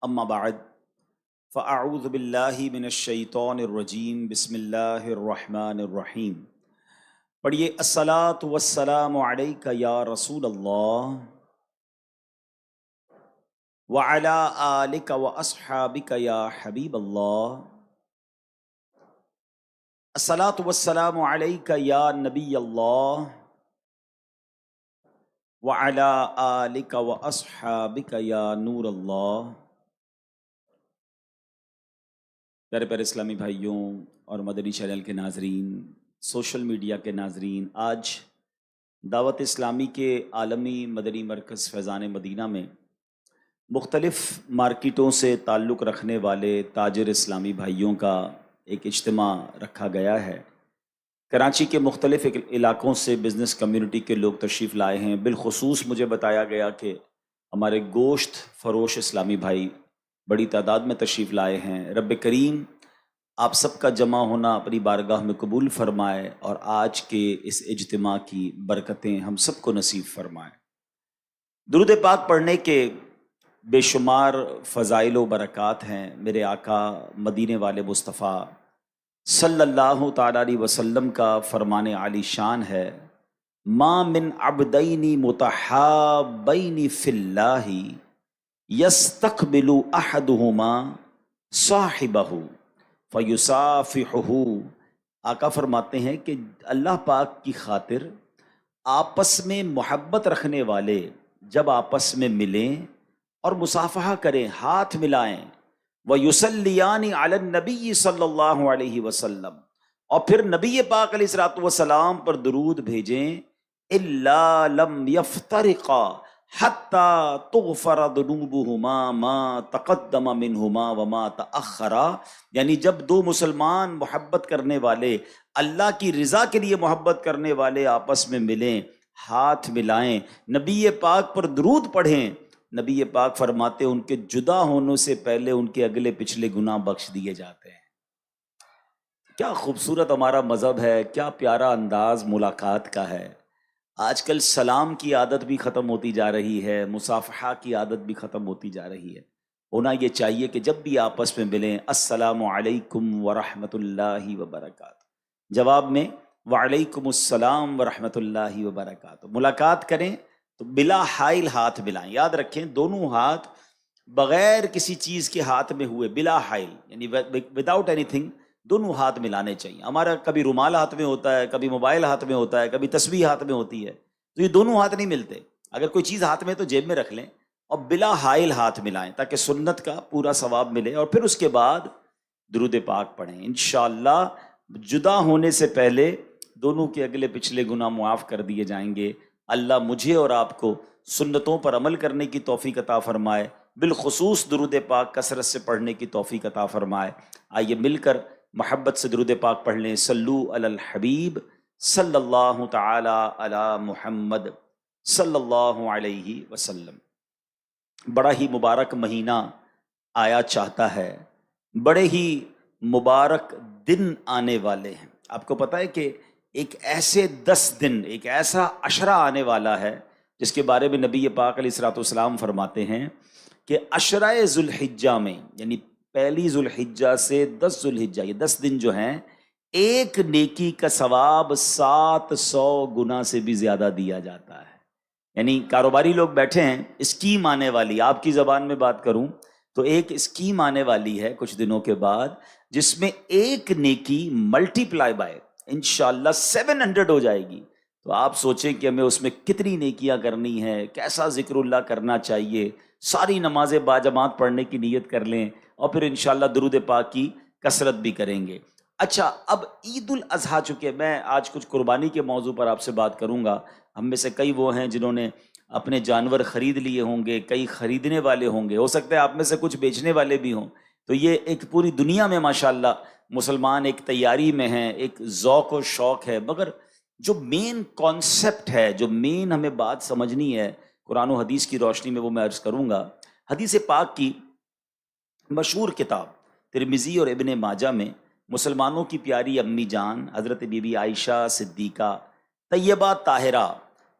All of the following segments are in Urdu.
اما بعد فاعوذ باللہ من الشیطان الرجیم بسم اللہ الرحمن الرحیم۔ پڑھیے الصلاۃ والسلام علیک یا رسول اللہ وعلی آلک واصحابک یا حبیب اللہ۔ الصلاۃ والسلام علیک یا نبی اللہ وعلی آلک واصحابک یا نور اللہ۔ پیارے پیارے اسلامی بھائیوں اور مدنی چینل کے ناظرین، سوشل میڈیا کے ناظرین، آج دعوت اسلامی کے عالمی مدنی مرکز فیضان مدینہ میں مختلف مارکیٹوں سے تعلق رکھنے والے تاجر اسلامی بھائیوں کا ایک اجتماع رکھا گیا ہے۔ کراچی کے مختلف علاقوں سے بزنس کمیونٹی کے لوگ تشریف لائے ہیں۔ بالخصوص مجھے بتایا گیا کہ ہمارے گوشت فروش اسلامی بھائی بڑی تعداد میں تشریف لائے ہیں۔ رب کریم آپ سب کا جمع ہونا اپنی بارگاہ میں قبول فرمائے اور آج کے اس اجتماع کی برکتیں ہم سب کو نصیب فرمائے۔ درود پاک پڑھنے کے بے شمار فضائل و برکات ہیں۔ میرے آقا مدینے والے مصطفیٰ صلی اللہ تعالیٰ علیہ وسلم کا فرمان عالی شان ہے، ما من عبدین متحابین فی اللہ یستقبل احدہما صاحبہ فیصافحہ۔ آقا فرماتے ہیں کہ اللہ پاک کی خاطر آپس میں محبت رکھنے والے جب آپس میں ملیں اور مصافحہ کریں، ہاتھ ملائیں، وَيُصَلِّيَانِ عَلَى النَّبِيِّ صلی اللہ علیہ وسلم، اور پھر نبی پاک علیہ الصلوۃ والسلام پر درود بھیجیں، إِلَّا لَمْ يَفْتَرِقَا حَتَّى تُغْفَرَ ذُنُوبُهُمَا مَا تَقَدَّمَ مِنْهُمَا وَمَا تَأَخَّرَ۔ یعنی جب دو مسلمان محبت کرنے والے، اللہ کی رضا کے لیے محبت کرنے والے آپس میں ملیں، ہاتھ ملائیں، نبی پاک پر درود پڑھیں، نبی پاک فرماتے ان کے جدا ہونے سے پہلے ان کے اگلے پچھلے گناہ بخش دیے جاتے ہیں۔ کیا خوبصورت ہمارا مذہب ہے، کیا پیارا انداز ملاقات کا ہے۔ آج کل سلام کی عادت بھی ختم ہوتی جا رہی ہے، مصافحہ کی عادت بھی ختم ہوتی جا رہی ہے۔ ہونا یہ چاہیے کہ جب بھی آپس میں ملیں، السلام علیکم ورحمۃ اللہ وبرکاتہ، جواب میں وعلیکم السلام ورحمۃ اللہ وبرکاتہ۔ ملاقات کریں تو بلا حائل ہاتھ ملائیں۔ یاد رکھیں دونوں ہاتھ بغیر کسی چیز کے ہاتھ میں ہوئے، بلا حائل یعنی وداؤٹ اینی تھنگ، دونوں ہاتھ ملانے چاہیے۔ ہمارا کبھی رومال ہاتھ میں ہوتا ہے، کبھی موبائل ہاتھ میں ہوتا ہے، کبھی تسبیح ہاتھ میں ہوتی ہے، تو یہ دونوں ہاتھ نہیں ملتے۔ اگر کوئی چیز ہاتھ میں تو جیب میں رکھ لیں اور بلا حائل ہاتھ ملائیں تاکہ سنت کا پورا ثواب ملے، اور پھر اس کے بعد درود پاک پڑھیں۔ انشاءاللہ جدا ہونے سے پہلے دونوں کے اگلے پچھلے گناہ معاف کر دیے جائیں گے۔ اللہ مجھے اور آپ کو سنتوں پر عمل کرنے کی توفیق عطا فرمائے، بالخصوص درود پاک کثرت سے پڑھنے کی توفیق عطا فرمائے۔ آئیے مل کر محبت سے درود پاک پڑھ لیں۔ صلو علی الحبیب صلی اللہ تعالی علی محمد صلی اللہ علیہ وسلم۔ بڑا ہی مبارک مہینہ آیا چاہتا ہے، بڑے ہی مبارک دن آنے والے ہیں۔ آپ کو پتہ ہے کہ ایک ایسے 10 دن، ایک ایسا عشرہ آنے والا ہے جس کے بارے میں نبی پاک علیہ الصلوۃ والسلام فرماتے ہیں کہ عشرہ ذوالحجہ میں، یعنی پہلی ذوالحجہ سے 10 ذوالحجہ، یہ 10 دن جو ہیں، ایک نیکی کا ثواب 700 گنا سے بھی زیادہ دیا جاتا ہے۔ یعنی کاروباری لوگ بیٹھے ہیں، اسکیم آنے والی، آپ کی زبان میں بات کروں تو ایک اسکیم آنے والی ہے کچھ دنوں کے بعد، جس میں ایک نیکی ملٹی پلائی بائی انشاءاللہ 700 ہو جائے گی۔ تو آپ سوچیں کہ ہمیں اس میں کتنی نیکیاں کرنی ہے، کیسا ذکر اللہ کرنا چاہیے، ساری نمازیں باجماعت پڑھنے کی نیت کر لیں، اور پھر انشاءاللہ درود پاک کی کثرت بھی کریں گے۔ اچھا، اب عید الاضحیٰ، چونکہ میں آج کچھ قربانی کے موضوع پر آپ سے بات کروں گا، ہم میں سے کئی وہ ہیں جنہوں نے اپنے جانور خرید لیے ہوں گے، کئی خریدنے والے ہوں گے، ہو سکتا ہے آپ میں سے کچھ بیچنے والے بھی ہوں۔ تو یہ ایک پوری دنیا میں ماشاءاللہ مسلمان ایک تیاری میں ہیں، ایک ذوق و شوق ہے، مگر جو مین کانسیپٹ ہے، جو مین ہمیں بات سمجھنی ہے قرآن و حدیث کی روشنی میں، وہ میں عرض کروں گا۔ حدیث پاک کی مشہور کتاب ترمذی اور ابن ماجہ میں مسلمانوں کی پیاری امی جان حضرت بی بی عائشہ صدیقہ طیبہ طاہرہ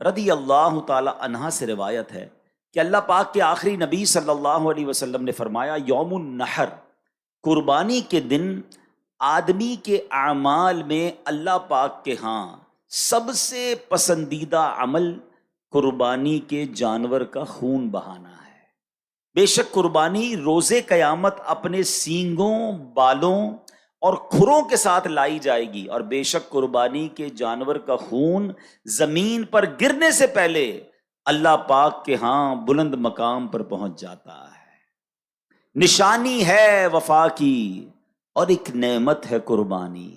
رضی اللہ تعالی عنہا سے روایت ہے کہ اللہ پاک کے آخری نبی صلی اللہ علیہ وسلم نے فرمایا یوم النحر، قربانی کے دن آدمی کے اعمال میں اللہ پاک کے ہاں سب سے پسندیدہ عمل قربانی کے جانور کا خون بہانا ہے۔ بے شک قربانی روز قیامت اپنے سینگوں، بالوں اور کھروں کے ساتھ لائی جائے گی، اور بے شک قربانی کے جانور کا خون زمین پر گرنے سے پہلے اللہ پاک کے ہاں بلند مقام پر پہنچ جاتا ہے۔ نشانی ہے وفا کی اور ایک نعمت ہے قربانی،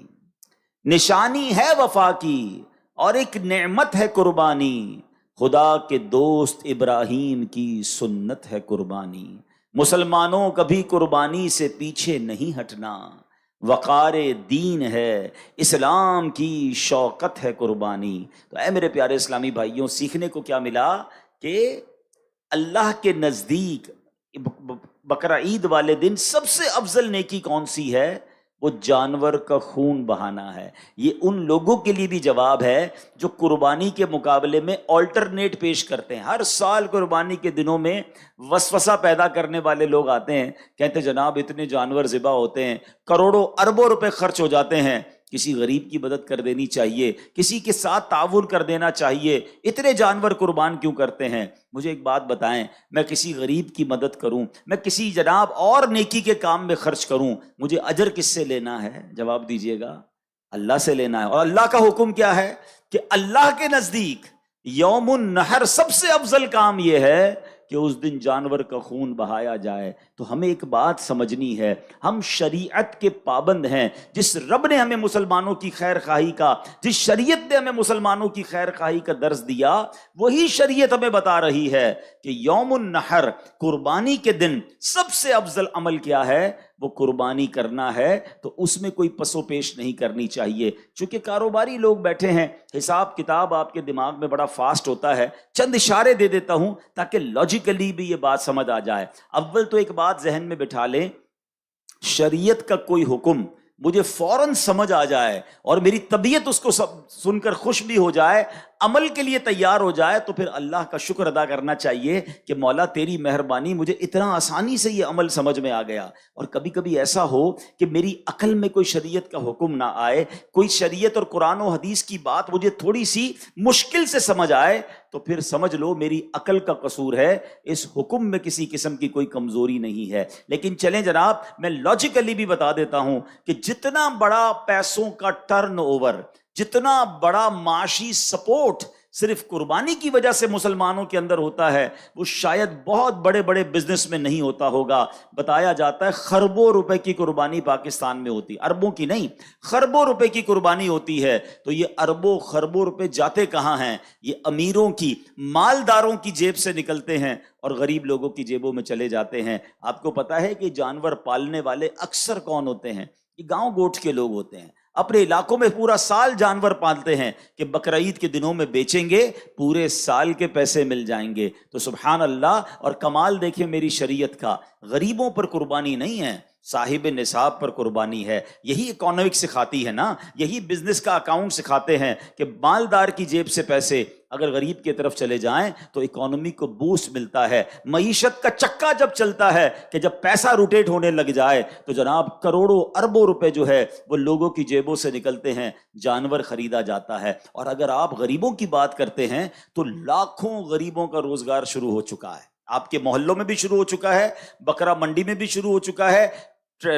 نشانی ہے وفا کی اور ایک نعمت ہے قربانی، خدا کے دوست ابراہیم کی سنت ہے قربانی۔ مسلمانوں کبھی قربانی سے پیچھے نہیں ہٹنا، وقار دین ہے، اسلام کی شوکت ہے قربانی۔ تو اے میرے پیارے اسلامی بھائیوں، سیکھنے کو کیا ملا کہ اللہ کے نزدیک بقرہ عید والے دن سب سے افضل نیکی کون سی ہے؟ وہ جانور کا خون بہانا ہے۔ یہ ان لوگوں کے لیے بھی جواب ہے جو قربانی کے مقابلے میں آلٹرنیٹ پیش کرتے ہیں۔ ہر سال قربانی کے دنوں میں وسوسہ پیدا کرنے والے لوگ آتے ہیں، کہتے ہیں جناب اتنے جانور ذبح ہوتے ہیں، کروڑوں اربوں روپے خرچ ہو جاتے ہیں، کسی غریب کی مدد کر دینی چاہیے، کسی کے ساتھ تعاون کر دینا چاہیے، اتنے جانور قربان کیوں کرتے ہیں؟ مجھے ایک بات بتائیں، میں کسی غریب کی مدد کروں، میں کسی جناب اور نیکی کے کام میں خرچ کروں، مجھے اجر کس سے لینا ہے؟ جواب دیجئے گا، اللہ سے لینا ہے۔ اور اللہ کا حکم کیا ہے کہ اللہ کے نزدیک یوم النحر سب سے افضل کام یہ ہے کہ اس دن جانور کا خون بہایا جائے۔ تو ہمیں ایک بات سمجھنی ہے، ہم شریعت کے پابند ہیں۔ جس رب نے ہمیں مسلمانوں کی خیر خواہی کا، جس شریعت نے ہمیں مسلمانوں کی خیر خواہی کا درس دیا، وہی شریعت ہمیں بتا رہی ہے کہ یوم النحر، قربانی کے دن سب سے افضل عمل کیا ہے؟ وہ قربانی کرنا ہے۔ تو اس میں کوئی پس و پیش نہیں کرنی چاہیے۔ چونکہ کاروباری لوگ بیٹھے ہیں، حساب کتاب آپ کے دماغ میں بڑا فاسٹ ہوتا ہے، چند اشارے دے دیتا ہوں تاکہ لاجیکلی بھی یہ بات سمجھ آ جائے۔ اول تو ایک بات ذہن میں بٹھا لیں، شریعت کا کوئی حکم مجھے فوراً سمجھ آ جائے اور میری طبیعت اس کو سن کر خوش بھی ہو جائے، عمل کے لیے تیار ہو جائے، تو پھر اللہ کا شکر ادا کرنا چاہیے کہ مولا تیری مہربانی، مجھے اتنا آسانی سے یہ عمل سمجھ میں آ گیا۔ اور کبھی کبھی ایسا ہو کہ میری عقل میں کوئی شریعت کا حکم نہ آئے، کوئی شریعت اور قرآن و حدیث کی بات مجھے تھوڑی سی مشکل سے سمجھ آئے، تو پھر سمجھ لو میری عقل کا قصور ہے، اس حکم میں کسی قسم کی کوئی کمزوری نہیں ہے۔ لیکن چلیں جناب، میں لاجیکلی بھی بتا دیتا ہوں کہ جتنا بڑا پیسوں کا ٹرن اوور، جتنا بڑا معاشی سپورٹ صرف قربانی کی وجہ سے مسلمانوں کے اندر ہوتا ہے، وہ شاید بہت بڑے بڑے بزنس میں نہیں ہوتا ہوگا۔ بتایا جاتا ہے خربوں روپے کی قربانی پاکستان میں ہوتی، اربوں کی نہیں، خربوں روپے کی قربانی ہوتی ہے۔ تو یہ اربوں خربوں روپے جاتے کہاں ہیں؟ یہ امیروں کی، مالداروں کی جیب سے نکلتے ہیں اور غریب لوگوں کی جیبوں میں چلے جاتے ہیں۔ آپ کو پتا ہے کہ جانور پالنے والے اکثر کون ہوتے ہیں؟ یہ گاؤں گوٹھ کے لوگ ہوتے ہیں، اپنے علاقوں میں پورا سال جانور پالتے ہیں کہ بقرہ عید کے دنوں میں بیچیں گے، پورے سال کے پیسے مل جائیں گے۔ تو سبحان اللہ، اور کمال دیکھیں میری شریعت کا، غریبوں پر قربانی نہیں ہے، صاحب نصاب پر قربانی ہے۔ یہی اکانومک سکھاتی ہے نا، یہی بزنس کا اکاؤنٹ سکھاتے ہیں کہ مالدار کی جیب سے پیسے اگر غریب کی طرف چلے جائیں تو اکانومی کو بوسٹ ملتا ہے۔ معیشت کا چکا جب چلتا ہے کہ جب پیسہ روٹیٹ ہونے لگ جائے تو جناب کروڑوں اربوں روپے جو ہے وہ لوگوں کی جیبوں سے نکلتے ہیں، جانور خریدا جاتا ہے۔ اور اگر آپ غریبوں کی بات کرتے ہیں تو لاکھوں غریبوں کا روزگار شروع ہو چکا ہے، آپ کے محلوں میں بھی شروع ہو چکا ہے، بکرا منڈی میں بھی شروع ہو چکا ہے،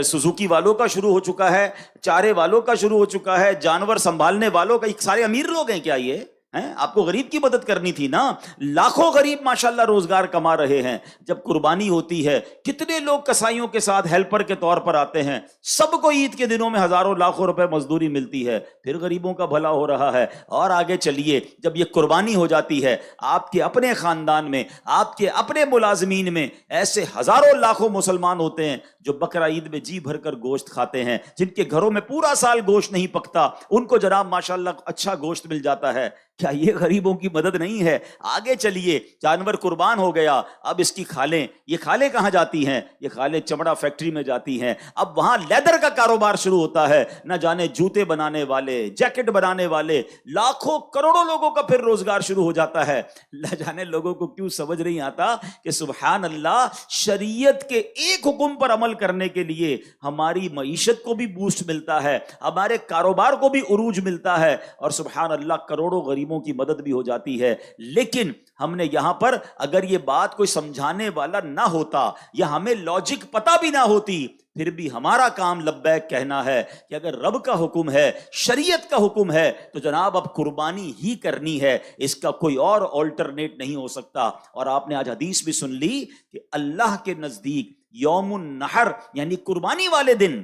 سوزوکی والوں کا شروع ہو چکا ہے، چارے والوں کا شروع ہو چکا ہے، جانور سنبھالنے والوں کا۔ سارے امیر لوگ ہیں کیا یہ ہیں؟ آپ کو غریب کی مدد کرنی تھی نا۔ لاکھوں غریب ماشاءاللہ روزگار کما رہے ہیں۔ جب قربانی ہوتی ہے کتنے لوگ کسائیوں کے ساتھ ہیلپر کے طور پر آتے ہیں، سب کو عید کے دنوں میں ہزاروں لاکھوں روپے مزدوری ملتی ہے، پھر غریبوں کا بھلا ہو رہا ہے۔ اور آگے چلیے، جب یہ قربانی ہو جاتی ہے، آپ کے اپنے خاندان میں، آپ کے اپنے ملازمین میں ایسے ہزاروں لاکھوں مسلمان ہوتے ہیں جو بقرہ عید میں جی بھر کر گوشت کھاتے ہیں، جن کے گھروں میں پورا سال گوشت نہیں پکتا، ان کو جناب ماشاءاللہ اچھا گوشت مل جاتا ہے، کیا یہ غریبوں کی مدد نہیں ہے؟ آگے چلیے، جانور قربان ہو گیا، اب اس کی کھالیں، یہ کھالیں کہاں جاتی ہیں؟ یہ کھالیں چمڑا فیکٹری میں جاتی ہیں، اب وہاں لیدر کا کاروبار شروع ہوتا ہے، نہ جانے جوتے بنانے والے، جیکٹ بنانے والے، لاکھوں کروڑوں لوگوں کا پھر روزگار شروع ہو جاتا ہے۔ نہ جانے لوگوں کو کیوں سمجھ نہیں آتا کہ سبحان اللہ، شریعت کے ایک حکم پر عمل کرنے کے لیے ہماری معیشت کو بھی بوسٹ ملتا ہے، ہمارے کاروبار کو بھی عروج ملتا ہے، اور سبحان اللہ کروڑوں غریبوں کی مدد بھی ہو جاتی ہے۔ لیکن ہم نے یہاں پر اگر یہ بات کوئی سمجھانے والا نہ ہوتا یا ہمیں لاجک پتہ بھی نہ ہوتی، پھر بھی ہمارا کام لبیک کہنا ہے کہ اگر رب کا حکم ہے، شریعت کا حکم ہے، تو جناب اب قربانی ہی کرنی ہے، اس کا کوئی اور آلٹرنیٹ نہیں ہو سکتا۔ اور آپ نے آج حدیث بھی سن لی کہ اللہ کے نزدیک یوم النحر یعنی قربانی والے دن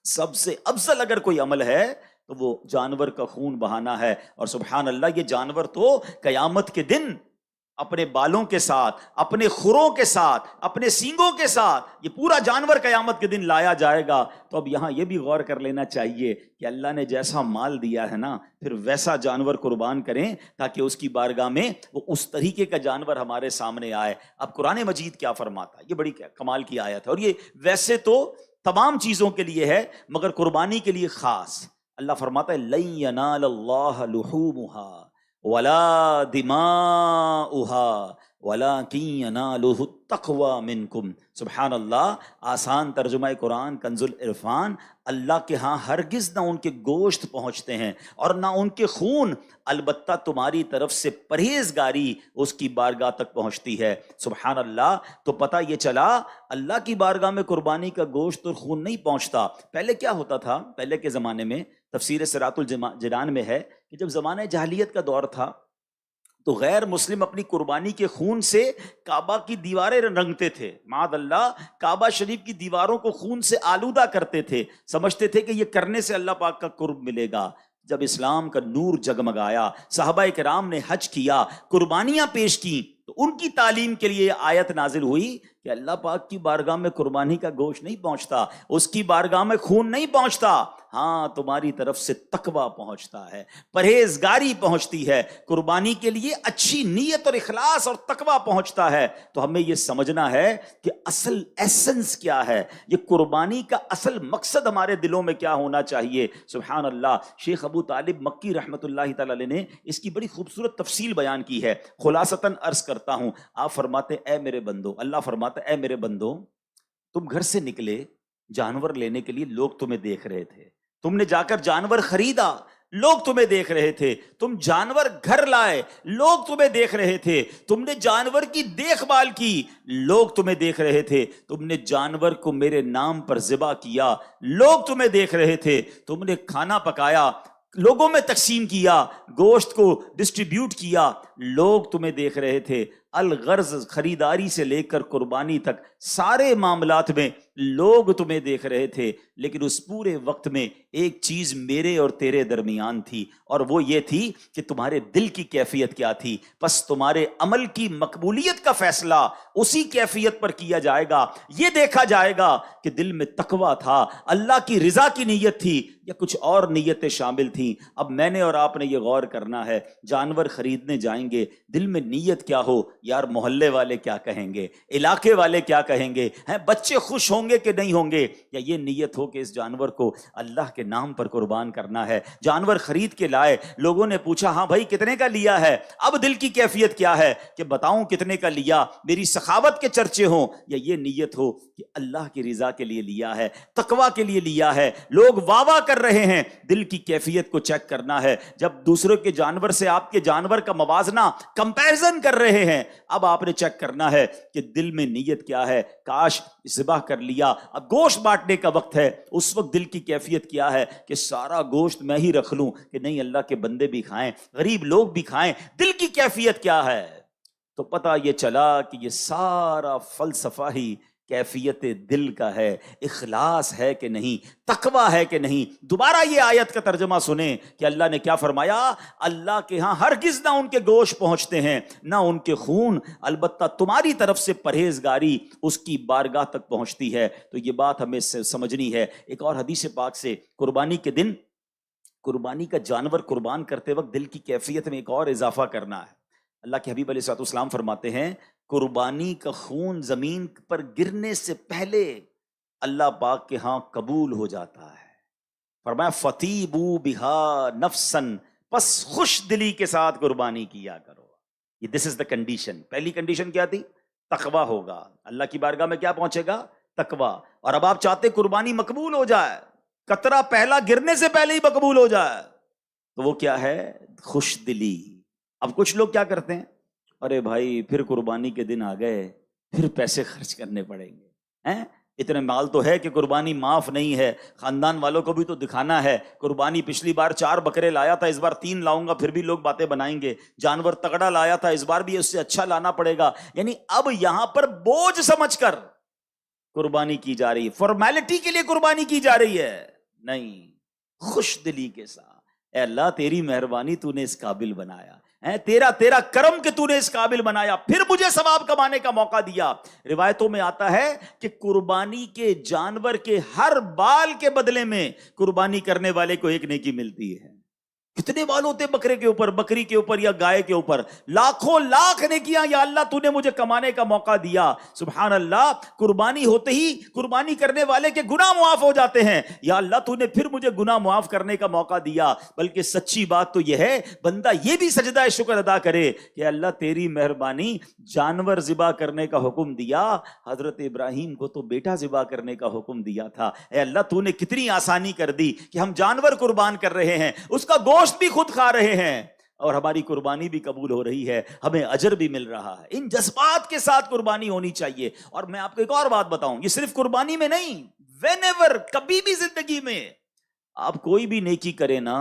سب سے افضل اگر کوئی عمل ہے تو وہ جانور کا خون بہانا ہے۔ اور سبحان اللہ، یہ جانور تو قیامت کے دن اپنے بالوں کے ساتھ، اپنے کھروں کے ساتھ، اپنے سینگوں کے ساتھ یہ پورا جانور قیامت کے دن لایا جائے گا۔ تو اب یہاں یہ بھی غور کر لینا چاہیے کہ اللہ نے جیسا مال دیا ہے نا، پھر ویسا جانور قربان کریں تاکہ اس کی بارگاہ میں وہ اس طریقے کا جانور ہمارے سامنے آئے۔ اب قرآن مجید کیا فرماتا ہے؟ یہ بڑی کمال کی آیت ہے، اور یہ ویسے تو تمام چیزوں کے لیے ہے مگر قربانی کے لیے خاص۔ اللہ فرماتا ہے لن ینال اللہ لحومها ولا دماؤها ولکن ینالہ التقوی منکم۔ سبحان اللہ، آسان ترجمہ قرآن کنز العرفان، اللہ کے ہاں ہرگز نہ ان کے گوشت پہنچتے ہیں اور نہ ان کے خون، البتہ تمہاری طرف سے پرہیزگاری اس کی بارگاہ تک پہنچتی ہے۔ سبحان اللہ، تو پتہ یہ چلا اللہ کی بارگاہ میں قربانی کا گوشت اور خون نہیں پہنچتا۔ پہلے کیا ہوتا تھا؟ پہلے کے زمانے میں تفسیر صراط الجنان میں ہے کہ جب زمانہ جاہلیت کا دور تھا تو غیر مسلم اپنی قربانی کے خون سے کعبہ کی دیواریں رنگتے تھے، معاذ اللہ کعبہ شریف کی دیواروں کو خون سے آلودہ کرتے تھے، سمجھتے تھے کہ یہ کرنے سے اللہ پاک کا قرب ملے گا۔ جب اسلام کا نور جگمگایا، صحابہ کرام نے حج کیا، قربانیاں پیش کی، تو ان کی تعلیم کے لیے آیت نازل ہوئی کہ اللہ پاک کی بارگاہ میں قربانی کا گوشت نہیں پہنچتا، اس کی بارگاہ میں خون نہیں پہنچتا، ہاں تمہاری طرف سے تقویٰ پہنچتا ہے، پرہیزگاری پہنچتی ہے، قربانی کے لیے اچھی نیت اور اخلاص اور تقویٰ پہنچتا ہے۔ تو ہمیں یہ سمجھنا ہے کہ اصل ایسنس کیا ہے، یہ قربانی کا اصل مقصد ہمارے دلوں میں کیا ہونا چاہیے۔ سبحان اللہ، شیخ ابو طالب مکی رحمۃ اللہ تعالی علیہ نے اس کی بڑی خوبصورت تفصیل بیان کی ہے، خلاصتاً عرض کرتا ہوں۔ آپ فرماتے اے میرے بندو، اللہ فرماتا اے میرے بندو، تم گھر سے نکلے جانور لینے کے لیے، لوگ تمہیں دیکھ رہے تھے، تم نے جا کر جانور خریدا، لوگ تمہیں دیکھ رہے تھے، تم جانور گھر لائے، لوگ تمہیں دیکھ رہے تھے، تم نے جانور کی دیکھ بھال کی، لوگ تمہیں دیکھ رہے تھے، تم نے جانور کو میرے نام پر ذبح کیا، لوگ تمہیں دیکھ رہے تھے، تم نے کھانا پکایا، لوگوں میں تقسیم کیا، گوشت کو ڈسٹریبیوٹ کیا، لوگ تمہیں دیکھ رہے تھے۔ الغرض خریداری سے لے کر قربانی تک سارے معاملات میں لوگ تمہیں دیکھ رہے تھے، لیکن اس پورے وقت میں ایک چیز میرے اور تیرے درمیان تھی، اور وہ یہ تھی کہ تمہارے دل کی کیفیت کیا تھی۔ پس تمہارے عمل کی مقبولیت کا فیصلہ اسی کیفیت پر کیا جائے گا، یہ دیکھا جائے گا کہ دل میں تقویٰ تھا، اللہ کی رضا کی نیت تھی یا کچھ اور نیتیں شامل تھیں۔ اب میں نے اور آپ نے یہ غور کرنا ہے، جانور خریدنے جائیں گے، دل میں نیت کیا ہو، یار محلے والے کیا کہیں گے، علاقے والے کیا کہیں گے، ہیں بچے خوش ہوں گے کہ نہیں ہوں گے، یا یہ نیت ہو کہ اس جانور کو اللہ کے نام پر قربان کرنا ہے۔ جانور خرید کے لائے، لوگوں نے پوچھا ہاں بھائی کتنے کا لیا ہے، اب دل کی کیفیت کیا ہے کہ بتاؤں کتنے کا لیا، میری سخاوت کے چرچے ہوں، یا یہ نیت ہو کہ اللہ کی رضا کے لیے لیا ہے، تقویٰ کے لیے لیا ہے، لوگ واہ واہ کر رہے ہیں، دل کی کیفیت کو چیک کرنا ہے۔ جب دوسروں کے جانور سے آپ کے جانور کا موازنہ، کمپیرزن کر رہے ہیں، اب آپ نے چیک کرنا ہے کہ دل میں نیت کیا ہے۔ کاش ذبح کر لیا، اب گوشت بانٹنے کا وقت ہے، اس وقت دل کی کیفیت کیا ہے کہ سارا گوشت میں ہی رکھ لوں کہ نہیں اللہ کے بندے بھی کھائیں، غریب لوگ بھی کھائیں، دل کی کیفیت کیا ہے۔ تو پتہ یہ چلا کہ یہ سارا فلسفہ ہی کیفیت دل کا ہے، اخلاص ہے کہ نہیں، تقوی ہے کہ نہیں۔ دوبارہ یہ آیت کا ترجمہ سنیں کہ اللہ نے کیا فرمایا، اللہ کے ہاں ہرگز نہ ان کے گوشت پہنچتے ہیں نہ ان کے خون، البتہ تمہاری طرف سے پرہیزگاری اس کی بارگاہ تک پہنچتی ہے۔ تو یہ بات ہمیں سمجھنی ہے۔ ایک اور حدیث پاک سے قربانی کے دن قربانی کا جانور قربان کرتے وقت دل کی کیفیت میں ایک اور اضافہ کرنا ہے۔ اللہ کے حبیب علیہ الصلوۃ والسلام فرماتے ہیں قربانی کا خون زمین پر گرنے سے پہلے اللہ پاک کے ہاں قبول ہو جاتا ہے۔ فرمایا فطیبوا بہا نفسن، پس خوش دلی کے ساتھ قربانی کیا کرو۔ یہ دس از دا کنڈیشن۔ پہلی کنڈیشن کیا تھی؟ تقویٰ ہوگا، اللہ کی بارگاہ میں کیا پہنچے گا؟ تقویٰ۔ اور اب آپ چاہتے قربانی مقبول ہو جائے، قطرہ پہلا گرنے سے پہلے ہی مقبول ہو جائے، تو وہ کیا ہے؟ خوش دلی۔ اب کچھ لوگ کیا کرتے ہیں، ارے بھائی پھر قربانی کے دن آ گئے، پھر پیسے خرچ کرنے پڑیں گے، ہیں اتنے مال تو ہے کہ قربانی معاف نہیں ہے، خاندان والوں کو بھی تو دکھانا ہے، قربانی پچھلی بار 4 بکرے لایا تھا، اس بار 3 لاؤں گا، پھر بھی لوگ باتیں بنائیں گے، جانور تگڑا لایا تھا، اس بار بھی اس سے اچھا لانا پڑے گا۔ یعنی اب یہاں پر بوجھ سمجھ کر قربانی کی جا رہی ہے، فارمیلٹی کے لیے قربانی کی جا رہی ہے، نہیں، خوش دلی کے ساتھ۔ اے اللہ تیری مہربانی، تو نے اس قابل بنایا، تیرا کرم کہ تو نے اس قابل بنایا، پھر مجھے ثواب کمانے کا موقع دیا۔ روایتوں میں آتا ہے کہ قربانی کے جانور کے ہر بال کے بدلے میں قربانی کرنے والے کو ایک نیکی ملتی ہے۔ کتنے بال ہوتے بکرے کے اوپر، بکری کے اوپر یا گائے کے اوپر؟ لاکھوں لاکھ نیکیاں یا اللہ تو نے مجھے کمانے کا موقع دیا۔ سبحان اللہ، قربانی ہوتے ہی قربانی کرنے والے کے گناہ معاف ہو جاتے ہیں، یا اللہ تو نے پھر مجھے گناہ معاف کرنے کا موقع دیا۔ بلکہ سچی بات تو یہ ہے بندہ یہ بھی سجدہ شکر ادا کرے کہ اللہ تیری مہربانی، جانور ذبح کرنے کا حکم دیا، حضرت ابراہیم کو تو بیٹا ذبح کرنے کا حکم دیا تھا، اے اللہ تو نے کتنی آسانی کر دی کہ ہم جانور قربان کر رہے ہیں، اس کا گوشت بھی خود کھا رہے ہیں، اور ہماری قربانی بھی قبول ہو رہی ہے، ہمیں اجر بھی مل رہا ہے۔ ان جذبات کے ساتھ قربانی ہونی چاہیے۔ اور میں آپ کو ایک اور بات بتاؤں، یہ صرف قربانی میں نہیں، وین ایور، کبھی بھی زندگی میں آپ کوئی بھی نیکی کریں نا،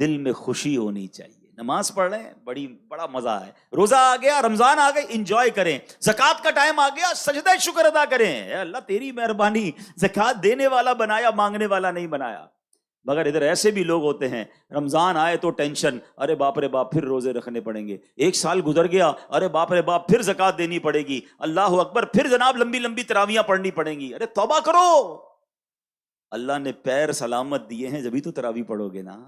دل میں خوشی ہونی چاہیے۔ نماز پڑھ رہے ہیں، بڑا مزہ ہے، روزہ آ گیا، رمضان آ گئی، انجوائے کریں، زکوٰۃ کا ٹائم آ گیا، سجدہ شکر ادا کریں، اے اللہ تیری مہربانی، زکوٰۃ دینے والا بنایا، مانگنے والا نہیں بنایا۔ مگر ادھر ایسے بھی لوگ ہوتے ہیں، رمضان آئے تو ٹینشن، ارے باپ رے باپ پھر روزے رکھنے پڑیں گے، 1 سال گزر گیا، ارے باپ رے باپ پھر زکوٰۃ دینی پڑے گی، اللہ اکبر، پھر جناب لمبی لمبی تراویحاں پڑھنی پڑیں گی۔ ارے توبہ کرو، اللہ نے پیر سلامت دیے ہیں جبھی تو تراویح پڑھو گے نا،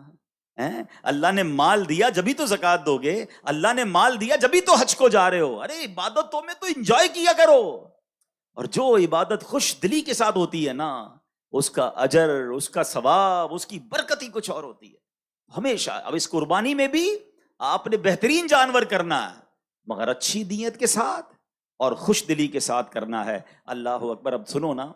اللہ نے مال دیا جبھی تو زکوٰۃ دو گے، اللہ نے مال دیا جبھی تو حج کو جا رہے ہو۔ ارے عبادتوں میں تو انجوائے کیا کرو، اور جو عبادت خوش دلی کے ساتھ ہوتی ہے نا، اس کا اجر، اس کا ثواب، اس کی برکت ہی کچھ اور ہوتی ہے ہمیشہ۔ اب اس قربانی میں بھی آپ نے بہترین جانور کرنا ہے، مگر اچھی نیت کے ساتھ اور خوش دلی کے ساتھ کرنا ہے۔ اللہ اکبر۔ اب سنو نا،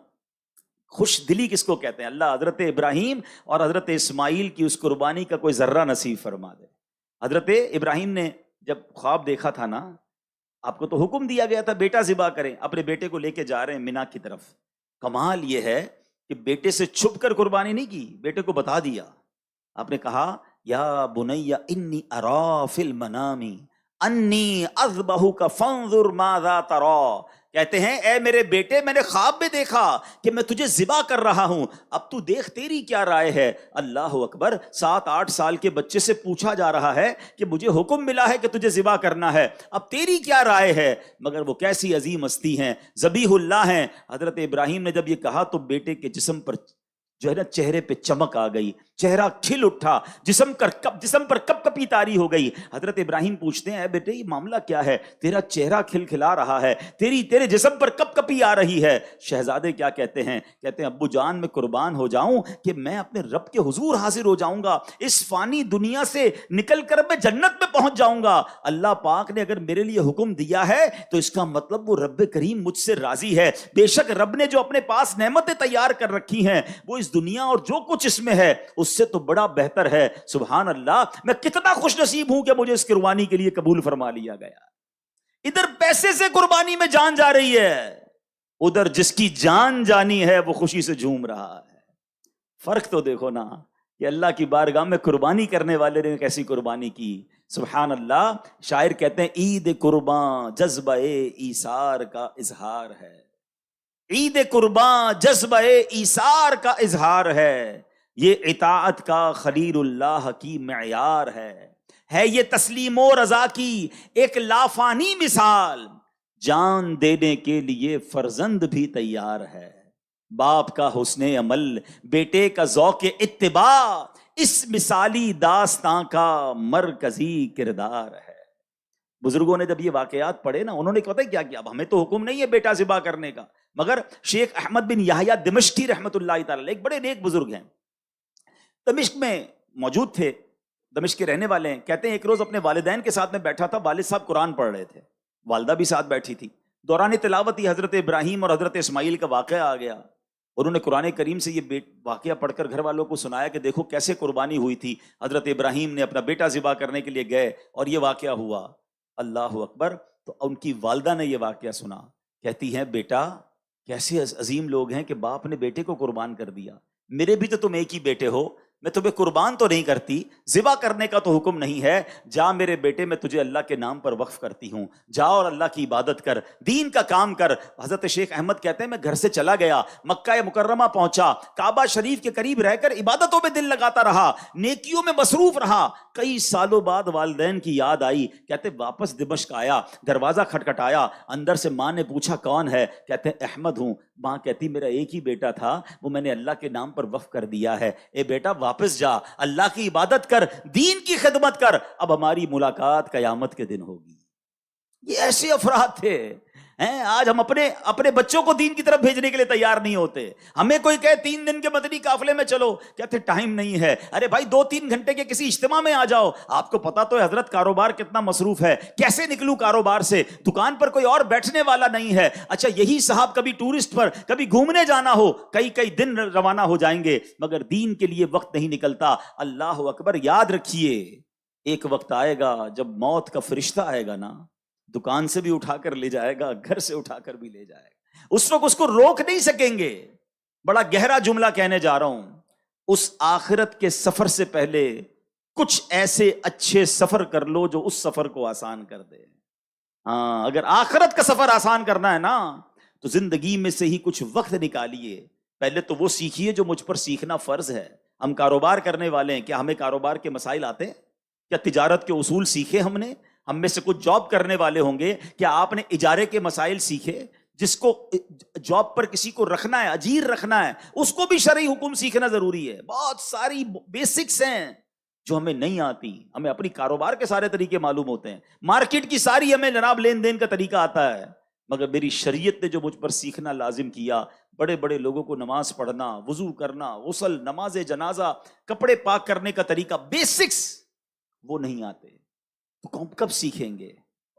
خوش دلی کس کو کہتے ہیں؟ اللہ حضرت ابراہیم اور حضرت اسماعیل کی اس قربانی کا کوئی ذرہ نصیب فرما دے۔ حضرت ابراہیم نے جب خواب دیکھا تھا نا، آپ کو تو حکم دیا گیا تھا بیٹا ذبح کریں، اپنے بیٹے کو لے کے جا رہے ہیں مینا کی طرف۔ کمال یہ ہے کہ بیٹے سے چھپ کر قربانی نہیں کی، بیٹے کو بتا دیا۔ آپ نے کہا یا بنی انی ارا فی المنام انی اذبحک فانظر ماذا تری، کہتے ہیں اے میرے بیٹے، میں نے خواب میں دیکھا کہ میں تجھے ذبح کر رہا ہوں، اب تو دیکھ تیری کیا رائے ہے۔ اللہ اکبر۔ 7-8 سال کے بچے سے پوچھا جا رہا ہے کہ مجھے حکم ملا ہے کہ تجھے ذبح کرنا ہے، اب تیری کیا رائے ہے؟ مگر وہ کیسی عظیم ہستی ہیں، ذبیح اللہ ہیں۔ حضرت ابراہیم نے جب یہ کہا تو بیٹے کے جسم پر جو ہے نا چہرے پہ چمک آ گئی، چہرہ کھل اٹھا، جسم پر کپ کپی طاری ہو گئی۔ حضرت ابراہیم پوچھتے ہیں اے بیٹے یہ معاملہ کیا ہے، تیرا چہرہ کھلکھلا رہا ہے، تیرے جسم پر کپ کپی آ رہی ہے؟ شہزادے کیا کہتے ہیں ابو جان میں قربان ہو جاؤں کہ میں اپنے رب کے حضور حاضر ہو جاؤں گا، اس فانی دنیا سے نکل کر میں جنت میں پہنچ جاؤں گا۔ اللہ پاک نے اگر میرے لیے حکم دیا ہے تو اس کا مطلب وہ رب کریم مجھ سے راضی ہے۔ بے شک رب نے جو اپنے پاس نعمتیں تیار کر رکھی ہیں وہ اس دنیا اور جو کچھ اس میں ہے اس سے تو بڑا بہتر ہے۔ سبحان اللہ، میں کتنا خوش نصیب ہوں کہ مجھے اس قربانی کے لیے قبول فرما لیا گیا۔ ادھر پیسے سے قربانی میں جان جا رہی ہے، ادھر جس کی جان جانی ہے وہ خوشی سے جھوم رہا ہے۔ فرق تو دیکھو نا کہ اللہ کی بارگاہ میں قربانی کرنے والے نے کیسی قربانی کی۔ سبحان اللہ۔ شاعر کہتے ہیں عید قرباں جذبہ ایثار کا اظہار ہے۔ عید قرباں جذبہ ایثار کا اظہار ہے، یہ اطاعت کا خلیل اللہ کی معیار ہے یہ تسلیم و رضا کی ایک لافانی مثال، جان دینے کے لیے فرزند بھی تیار ہے، باپ کا حسن عمل بیٹے کا ذوق اتباع اس مثالی داستاں کا مرکزی کردار ہے۔ بزرگوں نے جب یہ واقعات پڑھے نا، انہوں نے کیا کیا، اب ہمیں تو حکم نہیں ہے بیٹا ذبح کرنے کا، مگر شیخ احمد بن یحییٰ دمشقی رحمت اللہ تعالی ایک بڑے نیک بزرگ ہیں، دمشق میں موجود تھے، دمشق کے رہنے والے ہیں، کہتے ہیں ایک روز اپنے والدین کے ساتھ میں بیٹھا تھا، والد صاحب قرآن پڑھ رہے تھے، والدہ بھی ساتھ بیٹھی تھی، دوران تلاوت ہی حضرت ابراہیم اور حضرت اسماعیل کا واقعہ آ گیا، انہوں نے قرآن کریم سے یہ واقعہ پڑھ کر گھر والوں کو سنایا کہ دیکھو کیسے قربانی ہوئی تھی، حضرت ابراہیم نے اپنا بیٹا ذبح کرنے کے لیے گئے اور یہ واقعہ ہوا، اللہ اکبر۔ تو ان کی والدہ نے یہ واقعہ سنا، کہتی ہیں بیٹا کیسے عظیم لوگ ہیں کہ باپ نے بیٹے کو قربان کر دیا، میرے بھی تو تم ایک ہی بیٹے ہو، میں تمہیں قربان تو نہیں کرتی، ذبح کرنے کا تو حکم نہیں ہے، جا میرے بیٹے میں تجھے اللہ کے نام پر وقف کرتی ہوں، جا اور اللہ کی عبادت کر، دین کا کام کر۔ حضرت شیخ احمد کہتے ہیں میں گھر سے چلا گیا، مکہ مکرمہ پہنچا، کعبہ شریف کے قریب رہ کر عبادتوں میں دل لگاتا رہا، نیکیوں میں مصروف رہا، کئی سالوں بعد والدین کی یاد آئی، کہتے واپس دمشق آیا، دروازہ کھٹکھٹایا، اندر سے ماں نے پوچھا کون ہے، کہتے احمد ہوں، ماں کہتی میرا ایک ہی بیٹا تھا، وہ میں نے اللہ کے نام پر وقف کر دیا ہے، اے بیٹا واپس جا، اللہ کی عبادت کر، دین کی خدمت کر، اب ہماری ملاقات قیامت کے دن ہوگی۔ یہ ایسے افراد تھے آج ہم اپنے بچوں کو دین کی طرف بھیجنے کے لیے تیار نہیں ہوتے، ہمیں کوئی کہے 3 دن کے مدنی قافلے میں چلو، کہتے ٹائم نہیں ہے، ارے بھائی 2-3 گھنٹے کے کسی اجتماع میں آ جاؤ، آپ کو پتا تو ہے حضرت کاروبار کتنا مصروف ہے، کیسے نکلوں کاروبار سے، دکان پر کوئی اور بیٹھنے والا نہیں ہے، اچھا یہی صاحب کبھی ٹورسٹ پر کبھی گھومنے جانا ہو، کئی دن روانہ ہو جائیں گے، مگر دین کے لیے وقت نہیں نکلتا۔ اللہ اکبر، یاد رکھیے ایک وقت آئے گا جب موت کا فرشتہ آئے گا نا، دکان سے بھی اٹھا کر لے جائے گا، گھر سے اٹھا کر بھی لے جائے گا، اس وقت اس کو روک نہیں سکیں گے۔ بڑا گہرا جملہ کہنے جا رہا ہوں، اس آخرت کے سفر سے پہلے کچھ ایسے اچھے سفر کر لو جو اس سفر کو آسان کر دے۔ ہاں، اگر آخرت کا سفر آسان کرنا ہے نا تو زندگی میں سے ہی کچھ وقت نکالیے، پہلے تو وہ سیکھیے جو مجھ پر سیکھنا فرض ہے۔ ہم کاروبار کرنے والے ہیں، کیا ہمیں کاروبار کے مسائل آتے ہیں؟ کیا تجارت کے اصول سیکھے ہم نے؟ ہم میں سے کچھ جاب کرنے والے ہوں گے، کیا آپ نے اجارے کے مسائل سیکھے؟ جس کو جاب پر کسی کو رکھنا ہے، اجیر رکھنا ہے، اس کو بھی شرعی حکم سیکھنا ضروری ہے۔ بہت ساری بیسکس ہیں جو ہمیں نہیں آتی، ہمیں اپنی کاروبار کے سارے طریقے معلوم ہوتے ہیں، مارکیٹ کی ساری ہمیں جناب لین دین کا طریقہ آتا ہے، مگر میری شریعت نے جو مجھ پر سیکھنا لازم کیا، بڑے بڑے لوگوں کو نماز پڑھنا، وضو کرنا، غسل، نماز جنازہ، کپڑے پاک کرنے کا طریقہ، بیسکس وہ نہیں آتے، تو کب سیکھیں گے؟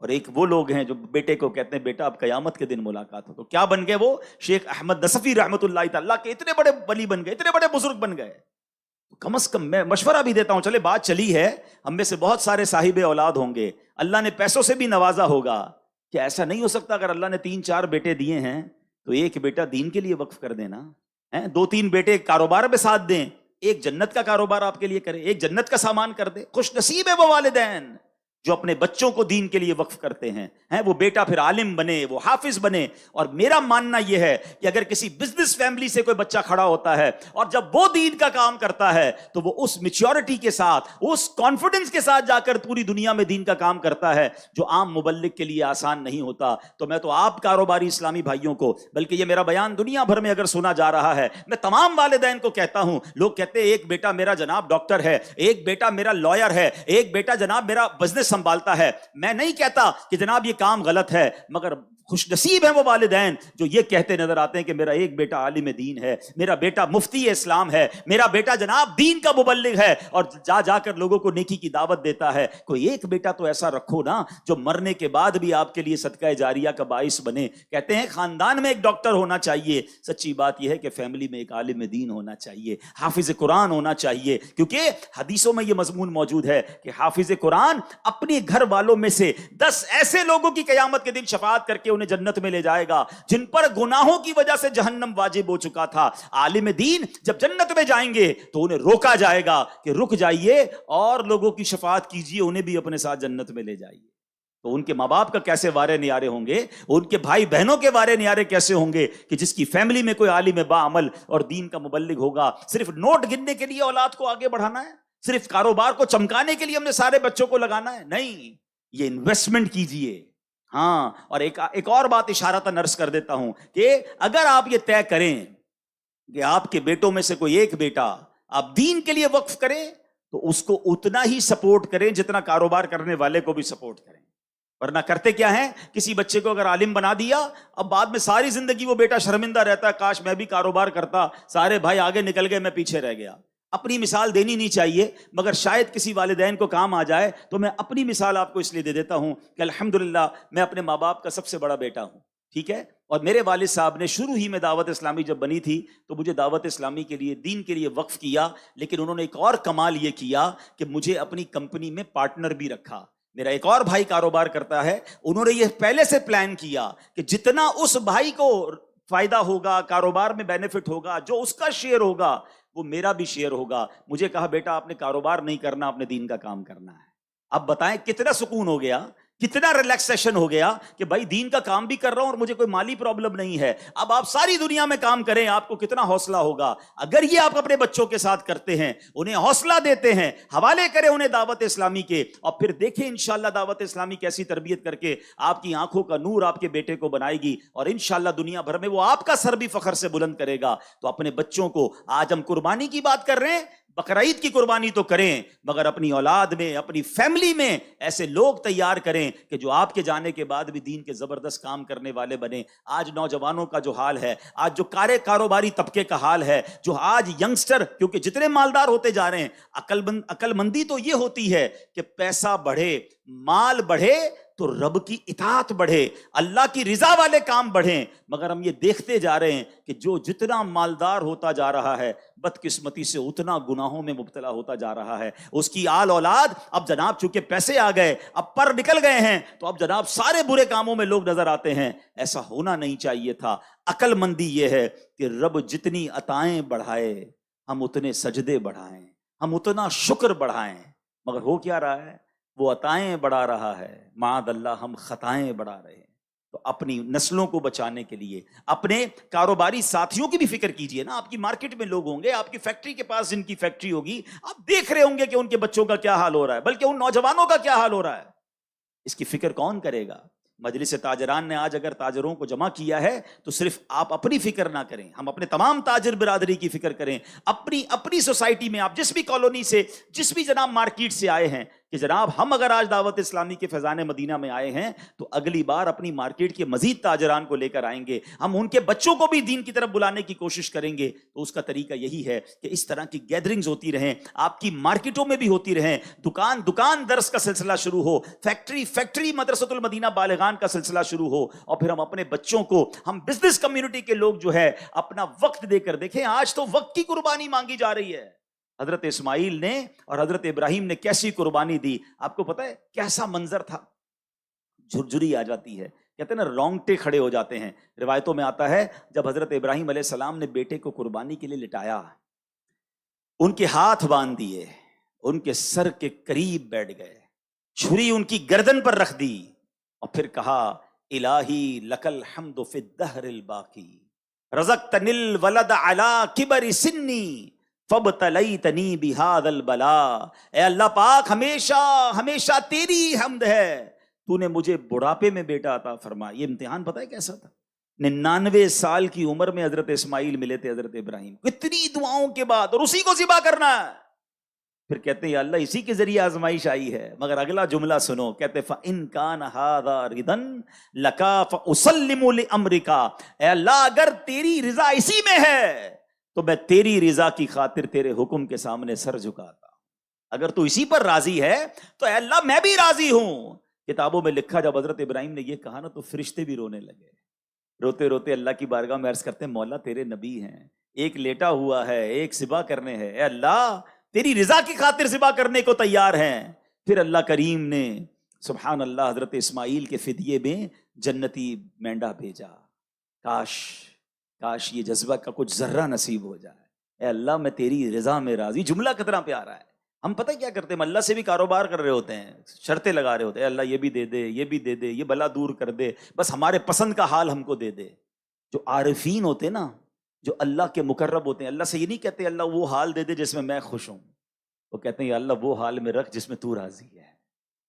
اور ایک وہ لوگ ہیں جو بیٹے کو کہتے ہیں بیٹا اب قیامت کے دن ملاقات ہو، تو کیا بن گئے وہ؟ شیخ احمد نصفی رحمت اللہ تعالی کے اتنے بڑے ولی بن گئے، اتنے بڑے بزرگ بن گئے۔ کم از کم میں مشورہ بھی دیتا ہوں، چلے بات چلی ہے، ہم میں سے بہت سارے صاحب اولاد ہوں گے، اللہ نے پیسوں سے بھی نوازا ہوگا، کہ ایسا نہیں ہو سکتا اگر اللہ نے 3-4 بیٹے دیے ہیں تو ایک بیٹا دین کے لیے وقف کر دینا، 2-3 بیٹے کاروبار میں ساتھ دیں، ایک جنت کا کاروبار آپ کے لیے کرے، ایک جنت کا سامان کر دے۔ خوش نصیب ہے وہ والدین جو اپنے بچوں کو دین کے لیے وقف کرتے ہیں، وہ بیٹا پھر عالم بنے، وہ حافظ بنے۔ اور میرا ماننا یہ ہے کہ اگر کسی بزنس فیملی سے کوئی بچہ کھڑا ہوتا ہے اور جب وہ دین کا کام کرتا ہے تو وہ اس میچورٹی کے ساتھ، اس کانفیڈنس کے ساتھ جا کر پوری دنیا میں دین کا کام کرتا ہے جو عام مبلغ کے لیے آسان نہیں ہوتا۔ تو میں تو آپ کاروباری اسلامی بھائیوں کو، بلکہ یہ میرا بیان دنیا بھر میں اگر سنا جا رہا ہے، میں تمام والدین کو کہتا ہوں، لوگ کہتے ہیں ایک بیٹا میرا جناب ڈاکٹر ہے، ایک بیٹا میرا لائر ہے، ایک بیٹا جناب میرا بزنس سنبھالتا ہے۔ میں نہیں کہتا کہ جناب یہ کام غلط ہے، مگر خوش نصیب ہیں وہ والدین جو یہ کہتے نظر آتے ہیں کہ میرا ایک بیٹا عالم دین ہے، میرا بیٹا مفتی اسلام ہے، میرا بیٹا جناب دین کا مبلغ ہے، اور جا کر لوگوں کو نیکی کی دعوت دیتا ہے۔ کوئی ایک بیٹا تو ایسا رکھو نا جو مرنے کے بعد بھی آپ کے لیے صدقہ جاریہ کا باعث بنے۔ کہتے ہیں خاندان میں ایک ڈاکٹر ہونا چاہیے، سچی بات یہ ہے کہ فیملی میں ایک عالم دین ہونا چاہیے، حافظ قرآن ہونا چاہیے، کیونکہ حدیثوں میں یہ مضمون موجود ہے کہ حافظ قرآن اپنے گھر والوں میں سے 10 ایسے لوگوں کی قیامت کے دن شفاعت کر کے انہیں جنت میں لے جائے گا جن پر گناہوں کی وجہ سے جہنم واجب ہو چکا تھا۔ عالم دین جب جنت میں جائیں گے تو انہیں روکا جائے گا کہ رک جائیے اور لوگوں کی شفاعت کیجیے، انہیں بھی اپنے ساتھ جنت میں لے جائیے۔ تو ان کے ماں باپ کا کیسے وارے نیارے ہوں گے، ان کے بھائی بہنوں کے وارے نیارے کیسے ہوں گے کہ جس کی فیملی میں کوئی عالم باعمل اور دین کا مبلغ ہوگا۔ صرف نوٹ گننے کے لیے اولاد کو آگے بڑھانا ہے، صرف کاروبار کو چمکانے کے لیے ہم نے سارے بچوں کو لگانا ہے؟ نہیں، یہ انویسٹمنٹ کیجئے۔ ہاں، اور ایک اور بات اشارتاً عرض کر دیتا ہوں کہ اگر آپ یہ طے کریں کہ آپ کے بیٹوں میں سے کوئی ایک بیٹا آپ دین کے لیے وقف کریں تو اس کو اتنا ہی سپورٹ کریں جتنا کاروبار کرنے والے کو بھی سپورٹ کریں۔ ورنہ کرتے کیا ہیں، کسی بچے کو اگر عالم بنا دیا، اب بعد میں ساری زندگی وہ بیٹا شرمندہ رہتا ہے، کاش میں بھی کاروبار کرتا، سارے بھائی آگے نکل گئے، میں پیچھے رہ گیا۔ اپنی مثال دینی نہیں چاہیے، مگر شاید کسی والدین کو کام آ جائے تو میں اپنی مثال آپ کو اس لیے دے دیتا ہوں کہ الحمدللہ میں اپنے ماں باپ کا سب سے بڑا بیٹا ہوں، ٹھیک ہے؟ اور میرے والد صاحب نے شروع ہی میں دعوت اسلامی جب بنی تھی تو مجھے دعوت اسلامی کے لیے، دین کے لیے وقف کیا، لیکن انہوں نے ایک اور کمال یہ کیا کہ مجھے اپنی کمپنی میں پارٹنر بھی رکھا۔ میرا ایک اور بھائی کاروبار کرتا ہے، انہوں نے یہ پہلے سے پلان کیا کہ جتنا اس بھائی کو فائدہ ہوگا، کاروبار میں بینیفٹ ہوگا، جو اس کا شیئر ہوگا وہ میرا بھی شیئر ہوگا۔ مجھے کہا بیٹا آپ نے کاروبار نہیں کرنا، آپ نے دین کا کام کرنا ہے۔ اب بتائیں کتنا سکون ہو گیا، کتنا ریلیکسیشن ہو گیا کہ بھائی دین کا کام بھی کر رہا ہوں اور مجھے کوئی مالی پرابلم نہیں ہے۔ اب آپ ساری دنیا میں کام کریں، آپ کو کتنا حوصلہ ہوگا اگر یہ آپ اپنے بچوں کے ساتھ کرتے ہیں، انہیں حوصلہ دیتے ہیں، حوالے کریں انہیں دعوت اسلامی کے، اور پھر دیکھیں انشاءاللہ دعوت اسلامی کیسی تربیت کر کے آپ کی آنکھوں کا نور آپ کے بیٹے کو بنائے گی، اور انشاءاللہ دنیا بھر میں وہ آپ کا سر بھی فخر سے بلند کرے گا۔ تو اپنے بچوں کو، آج ہم قربانی کی بات کر رہے ہیں، بقرعید کی قربانی تو کریں، مگر اپنی اولاد میں، اپنی فیملی میں ایسے لوگ تیار کریں کہ جو آپ کے جانے کے بعد بھی دین کے زبردست کام کرنے والے بنے۔ آج نوجوانوں کا جو حال ہے، آج جو کاروباری طبقے کا حال ہے، جو آج ینگسٹر، کیونکہ جتنے مالدار ہوتے جا رہے ہیں، عقل مندی تو یہ ہوتی ہے کہ پیسہ بڑھے، مال بڑھے تو رب کی اطاعت بڑھے، اللہ کی رضا والے کام بڑھیں۔ مگر ہم یہ دیکھتے جا رہے ہیں کہ جو جتنا مالدار ہوتا جا رہا ہے، بدقسمتی سے اتنا گناہوں میں مبتلا ہوتا جا رہا ہے۔ اس کی آل اولاد اب جناب چونکہ پیسے آ گئے، اب پر نکل گئے ہیں، تو اب جناب سارے برے کاموں میں لوگ نظر آتے ہیں۔ ایسا ہونا نہیں چاہیے تھا۔ عقل مندی یہ ہے کہ رب جتنی عطائیں بڑھائے ہم اتنے سجدے بڑھائیں، ہم اتنا شکر بڑھائیں۔ مگر ہو کیا رہا ہے، وہ عطائیں بڑھا رہا ہے، معاذ اللہ ہم خطائیں بڑھا رہے ہیں۔ تو اپنی نسلوں کو بچانے کے لیے اپنے کاروباری ساتھیوں کی بھی فکر کیجئے نا۔ آپ کی مارکیٹ میں لوگ ہوں گے، آپ کی فیکٹری کے پاس جن کی فیکٹری ہوگی، آپ دیکھ رہے ہوں گے کہ ان کے بچوں کا کیا حال ہو رہا ہے، بلکہ ان نوجوانوں کا کیا حال ہو رہا ہے۔ اس کی فکر کون کرے گا؟ مجلس تاجران نے آج اگر تاجروں کو جمع کیا ہے تو صرف آپ اپنی فکر نہ کریں، ہم اپنے تمام تاجر برادری کی فکر کریں۔ اپنی سوسائٹی میں آپ جس بھی کالونی سے، جس بھی جناب مارکیٹ سے آئے ہیں، کہ جناب ہم اگر آج دعوت اسلامی کے فیضان مدینہ میں آئے ہیں تو اگلی بار اپنی مارکیٹ کے مزید تاجران کو لے کر آئیں گے، ہم ان کے بچوں کو بھی دین کی طرف بلانے کی کوشش کریں گے۔ تو اس کا طریقہ یہی ہے کہ اس طرح کی گیدرنگز ہوتی رہیں، آپ کی مارکیٹوں میں بھی ہوتی رہیں، دکان درس کا سلسلہ شروع ہو، فیکٹری مدرسۃ المدینہ بالغان کا سلسلہ شروع ہو، اور پھر ہم اپنے بچوں کو، ہم بزنس کمیونٹی کے لوگ جو ہے اپنا وقت دے کر دیکھیں۔ آج تو وقت کی قربانی مانگی جا رہی ہے۔ حضرت اسماعیل نے اور حضرت ابراہیم نے کیسی قربانی دی، آپ کو پتہ ہے کیسا منظر تھا؟ جھرجھری آ جاتی ہے، کہتے ہیں نا رونگٹے کھڑے ہو جاتے ہیں۔ روایتوں میں آتا ہے جب حضرت ابراہیم علیہ السلام نے بیٹے کو قربانی کے لیے لٹایا، ان کے ہاتھ باندھ دیے، ان کے سر کے قریب بیٹھ گئے، چھری ان کی گردن پر رکھ دی، اور پھر کہا الہی لک الحمد فی الدہر الباقی رزقتنی الولد علی کبر سنی فابتلیتنی بہذا البلاء۔ اے اللہ پاک، ہمیشہ ہمیشہ تیری حمد ہے، تو نے مجھے بڑھاپے میں بیٹا عطا فرما۔ یہ امتحان پتہ ہے کیسا تھا؟ 99 سال کی عمر میں حضرت اسماعیل ملے تھے حضرت ابراہیم، کتنی دعاؤں کے بعد، اور اسی کو ذبح کرنا ہے۔ پھر کہتے ہیں یا اللہ اسی کے ذریعے آزمائش آئی ہے، مگر اگلا جملہ سنو، کہتے فَإِن كَانَ هَذَا رِضًا لَكَ فَأُسَلِّمُ لِأَمْرِكَ۔ اے اللہ اگر تیری رضا اسی میں ہے تو میں تیری رضا کی خاطر تیرے حکم کے سامنے سر جھکاتا ہوں۔ اگر تو اسی پر راضی ہے تو اے اللہ میں بھی راضی ہوں۔ کتابوں میں لکھا جب حضرت ابراہیم نے یہ کہا نا تو فرشتے بھی رونے لگے، روتے روتے اللہ کی بارگاہ میں عرض کرتے ہیں مولا تیرے نبی ہیں، ایک لیٹا ہوا ہے، ایک ذبح کرنے ہے، اے اللہ تیری رضا کی خاطر ذبح کرنے کو تیار ہیں۔ پھر اللہ کریم نے سبحان اللہ حضرت اسماعیل کے فدیے میں جنتی مینڈا بھیجا۔ کاش یہ جذبہ کا کچھ ذرہ نصیب ہو جائے۔ اے اللہ میں تیری رضا میں راضی، جملہ کتنا پیارا ہے، ہم پتہ کیا کرتے ہیں، ہم اللہ سے بھی کاروبار کر رہے ہوتے ہیں، شرطیں لگا رہے ہوتے ہیں، اللہ یہ بھی دے دے، یہ بھی دے دے، یہ بلا دور کر دے، بس ہمارے پسند کا حال ہم کو دے دے۔ جو عارفین ہوتے ہیں نا، جو اللہ کے مقرب ہوتے ہیں، اللہ سے یہ نہیں کہتے اللہ وہ حال دے دے جس میں میں خوش ہوں، وہ کہتے ہیں یا اللہ وہ حال میں رکھ جس میں تو راضی ہے،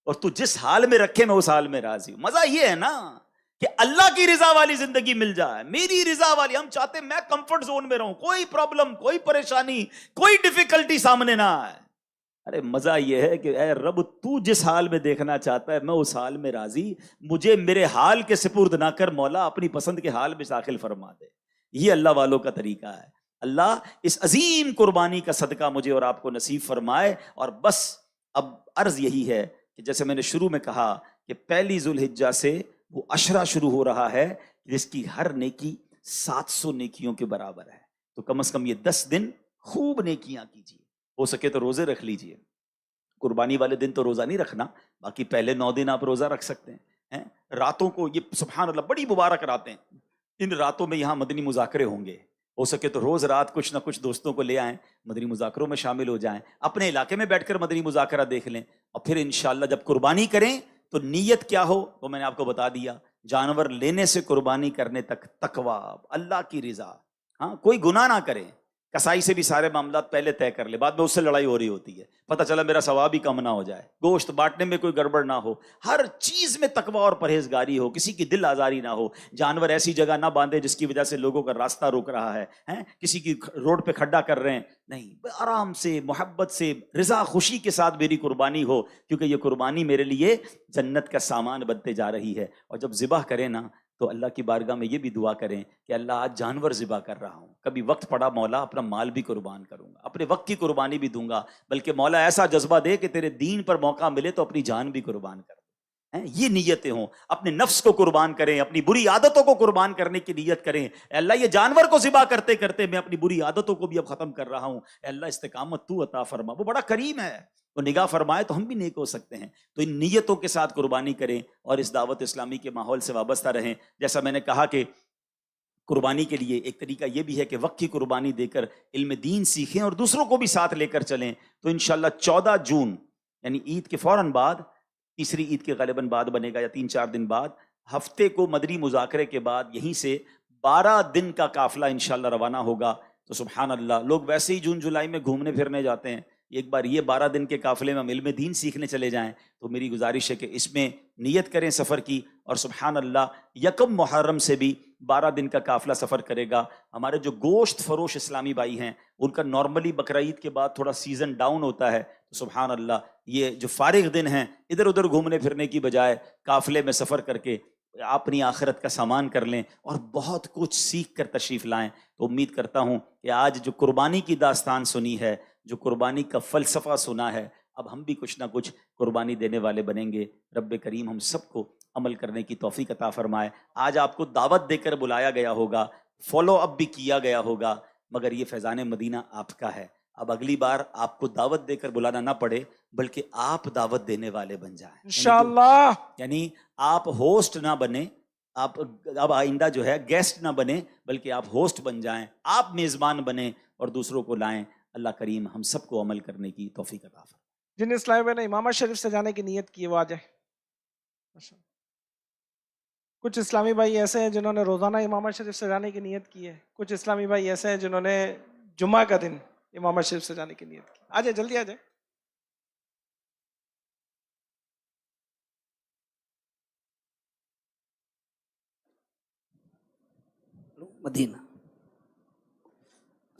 اور تو جس حال میں رکھے میں اس حال میں راضی ہوں۔ مزہ یہ ہے نا کہ اللہ کی رضا والی زندگی مل جائے، میری رضا والی۔ ہم چاہتے ہیں میں کمفرٹ زون میں رہوں، کوئی پرابلم، کوئی پریشانی، کوئی ڈیفیکلٹی سامنے نہ آئے۔ ارے مزہ یہ ہے کہ اے رب تو جس حال میں دیکھنا چاہتا ہے میں اس حال میں راضی، مجھے میرے حال کے سپرد نہ کر مولا، اپنی پسند کے حال میں داخل فرما دے۔ یہ اللہ والوں کا طریقہ ہے۔ اللہ اس عظیم قربانی کا صدقہ مجھے اور آپ کو نصیب فرمائے۔ اور بس اب عرض یہی ہے کہ جیسے میں نے شروع میں کہا کہ پہلی ذوالحجہ سے وہ عشرہ شروع ہو رہا ہے جس کی ہر نیکی 700 نیکیوں کے برابر ہے، تو کم از کم یہ 10 دن خوب نیکیاں کیجیے، ہو سکے تو روزے رکھ لیجیے۔ قربانی والے دن تو روزہ نہیں رکھنا، باقی پہلے 9 دن آپ روزہ رکھ سکتے ہیں۔ راتوں کو یہ سبحان اللہ بڑی مبارک راتیں، ان راتوں میں یہاں مدنی مذاکرے ہوں گے، ہو سکے تو روز رات کچھ نہ کچھ دوستوں کو لے آئیں، مدنی مذاکروں میں شامل ہو جائیں، اپنے علاقے میں بیٹھ کر مدنی مذاکرہ دیکھ لیں، اور پھر انشاءاللہ جب قربانی کریں تو نیت کیا ہو وہ میں نے آپ کو بتا دیا۔ جانور لینے سے قربانی کرنے تک تقویٰ، اللہ کی رضا، ہاں کوئی گناہ نہ کریں۔ کسائی سے بھی سارے معاملات پہلے طے کر لے، بعد میں اس سے لڑائی ہو رہی ہوتی ہے، پتہ چلا میرا ثواب ہی کم نہ ہو جائے، گوشت بانٹنے میں کوئی گڑبڑ نہ ہو، ہر چیز میں تقویٰ اور پرہیزگاری ہو، کسی کی دل آزاری نہ ہو، جانور ایسی جگہ نہ باندھے جس کی وجہ سے لوگوں کا راستہ روک رہا ہے، کسی کی روڈ پہ کھڈا کر رہے ہیں، نہیں، آرام سے محبت سے رضا خوشی کے ساتھ میری قربانی ہو، کیونکہ یہ قربانی میرے لیے جنت کا سامان بنتے جا رہی ہے۔ اور جب ذبح کریں نا تو اللہ کی بارگاہ میں یہ بھی دعا کریں کہ اللہ آج جانور ذبح کر رہا ہوں، کبھی وقت پڑا مولا اپنا مال بھی قربان کروں گا، اپنے وقت کی قربانی بھی دوں گا، بلکہ مولا ایسا جذبہ دے کہ تیرے دین پر موقع ملے تو اپنی جان بھی قربان کر دیں۔ یہ نیتیں ہوں، اپنے نفس کو قربان کریں، اپنی بری عادتوں کو قربان کرنے کی نیت کریں۔ اے اللہ یہ جانور کو ذبح کرتے کرتے میں اپنی بری عادتوں کو بھی اب ختم کر رہا ہوں، اے اللہ استقامت تو عطا فرما۔ وہ بڑا کریم ہے، وہ نگاہ فرمائے تو ہم بھی نیک ہو سکتے ہیں۔ تو ان نیتوں کے ساتھ قربانی کریں اور اس دعوت اسلامی کے ماحول سے وابستہ رہیں۔ جیسا میں نے کہا کہ قربانی کے لیے ایک طریقہ یہ بھی ہے کہ وقت کی قربانی دے کر علم دین سیکھیں اور دوسروں کو بھی ساتھ لے کر چلیں۔ تو انشاءاللہ 14 جون یعنی عید کے فوراً بعد، تیسری عید کے غالباً بعد بنے گا یا 3-4 دن بعد، ہفتے کو مدنی مذاکرے کے بعد یہیں سے 12 دن کا قافلہ انشاءاللہ روانہ ہوگا۔ تو سبحان اللہ، لوگ ویسے ہی جون جولائی میں گھومنے پھرنے جاتے ہیں، ایک بار یہ 12 دن کے قافلے میں ہم علم دین سیکھنے چلے جائیں۔ تو میری گزارش ہے کہ اس میں نیت کریں سفر کی، اور سبحان اللہ 1 محرم سے بھی 12 دن کا قافلہ سفر کرے گا۔ ہمارے جو گوشت فروش اسلامی بھائی ہیں ان کا نارملی بقرعید کے بعد تھوڑا سیزن ڈاؤن ہوتا ہے، تو سبحان اللہ یہ جو فارغ دن ہیں ادھر ادھر گھومنے پھرنے کی بجائے قافلے میں سفر کر کے اپنی آخرت کا سامان کر لیں اور بہت کچھ سیکھ کر تشریف لائیں۔ تو امید کرتا ہوں کہ آج جو قربانی کی داستان سنی ہے، جو قربانی کا فلسفہ سنا ہے، اب ہم بھی کچھ نہ کچھ قربانی دینے والے بنیں گے۔ رب کریم ہم سب کو عمل کرنے کی توفیق عطا فرمائے۔ آج آپ کو دعوت دے کر بلایا گیا ہوگا، فالو اپ بھی کیا گیا ہوگا، مگر یہ فیضان مدینہ آپ کا ہے۔ اب اگلی بار آپ کو دعوت دے کر بلانا نہ پڑے، بلکہ آپ دعوت دینے والے بن جائیں انشاءاللہ۔ یعنی آپ ہوسٹ نہ بنے، آپ اب آئندہ جو ہے گیسٹ نہ بنے، بلکہ آپ ہوسٹ بن جائیں، آپ میزبان بنیں اور دوسروں کو لائیں۔ اللہ کریم ہم سب کو عمل کرنے کی توفیق عطا فرمائے۔ جن اسلامی بھائی نے امامہ شریف سے جانے کی نیت کی ہے وہ آ جائے۔ کچھ اسلامی بھائی ایسے ہیں جنہوں نے روزانہ امامہ شریف سے جانے کی نیت کی ہے، کچھ اسلامی بھائی ایسے ہیں جنہوں نے جمعہ کا دن امامہ شریف سے جانے کی نیت کی۔ آ جائے، جلدی آ جائے۔ مدینہ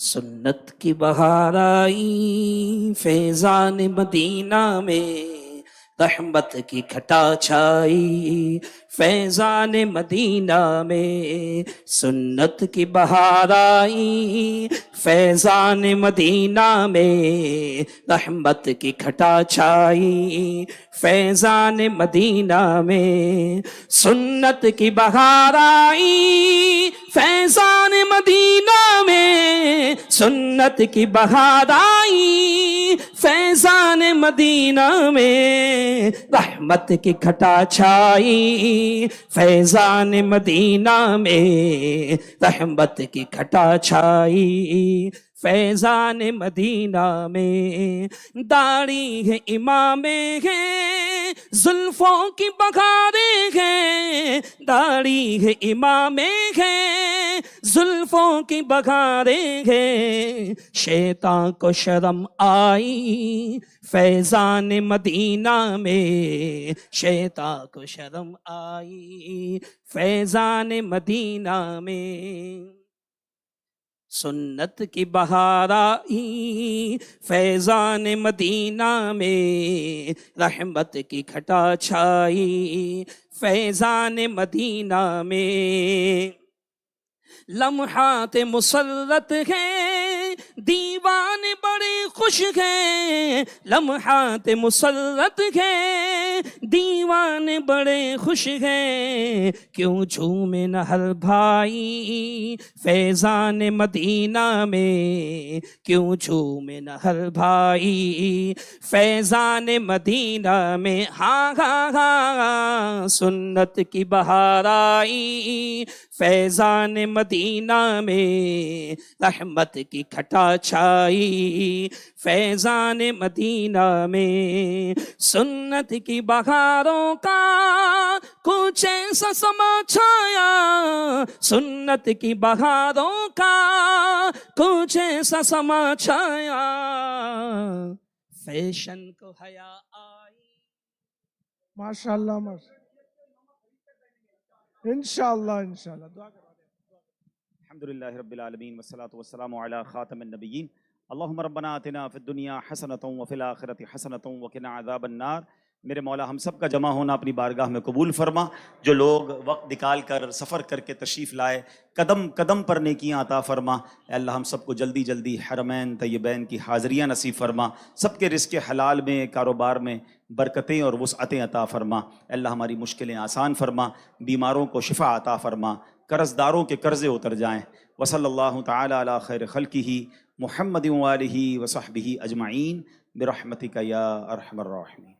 سنت کی بہار آئی فیضان مدینہ میں، رحمت کی گھٹا چھائی فیضان مدینہ میں، سنت کی بہار آئی فیضان مدینہ میں، رحمت کی گھٹا چھائی فیضان مدینہ میں، سنت کی بہار آئی فیضان مدینہ میں، سنت کی بہار آئی فیضان مدینہ میں، رحمت کی گھٹا چھائی فیضان مدینہ میں، رحمت کی گھٹا چھائی فیضان مدینہ میں، داڑھی ہے امام ہے، زلفوں کی بخاریں ہیں، داڑھی ہے امام ہے، زلفوں کی بخاریں ہیں، شیطان کو شرم آئی فیضان مدینہ میں، شیطان کو شرم آئی فیضان مدینہ میں، سنت کی بہار آئی فیضان مدینہ میں، رحمت کی گھٹا چھائی فیضان مدینہ میں، لمحات مسرت ہیں دیوان بڑے خوش ہیں، لمحات مسرت ہیں دیوان بڑے خوش ہیں، کیوں جھومے نہ ہر بھائی فیضان مدینہ میں، کیوں جھومے نہ ہر بھائی فیضان مدینہ میں، ہاں ہاں ہاں سنت کی بہار آئی فیضان مدینہ میں، رحمت کی گھٹا چھائی فیضان مدینہ میں، سنت کی بہاروں کا کچھ ایسا سما چھایا، سنت کی بہاروں کا کچھ ایسا سما چھایا، فیشن کو حیا آئی۔ ماشاء اللہ ماشاء اللہ، انشاءاللہ دعا کرو۔ الحمدللہ رب العالمین والصلاة والسلام علی خاتم النبیین اللہم ربنا آتنا فی الدنیا حسنۃ وفی الآخرۃ حسنۃ وقنا عذاب النار۔ میرے مولا ہم سب کا جمع ہونا اپنی بارگاہ میں قبول فرما، جو لوگ وقت نکال کر سفر کر کے تشریف لائے قدم قدم پر نیکیاں عطا فرما۔ اے اللہ ہم سب کو جلدی جلدی حرمین طیبین کی حاضریاں نصیب فرما، سب کے رزق حلال میں کاروبار میں برکتیں اور وسعتیں عطا فرما۔ اے اللہ ہماری مشکلیں آسان فرما، بیماروں کو شفا عطا فرما، قرض داروں کے قرضے اتر جائیں۔ وصلی اللہ تعالی علی خیر خلقہ محمد وآلہ وصحبہ اجمعین برحمتک یا ارحم الراحمین۔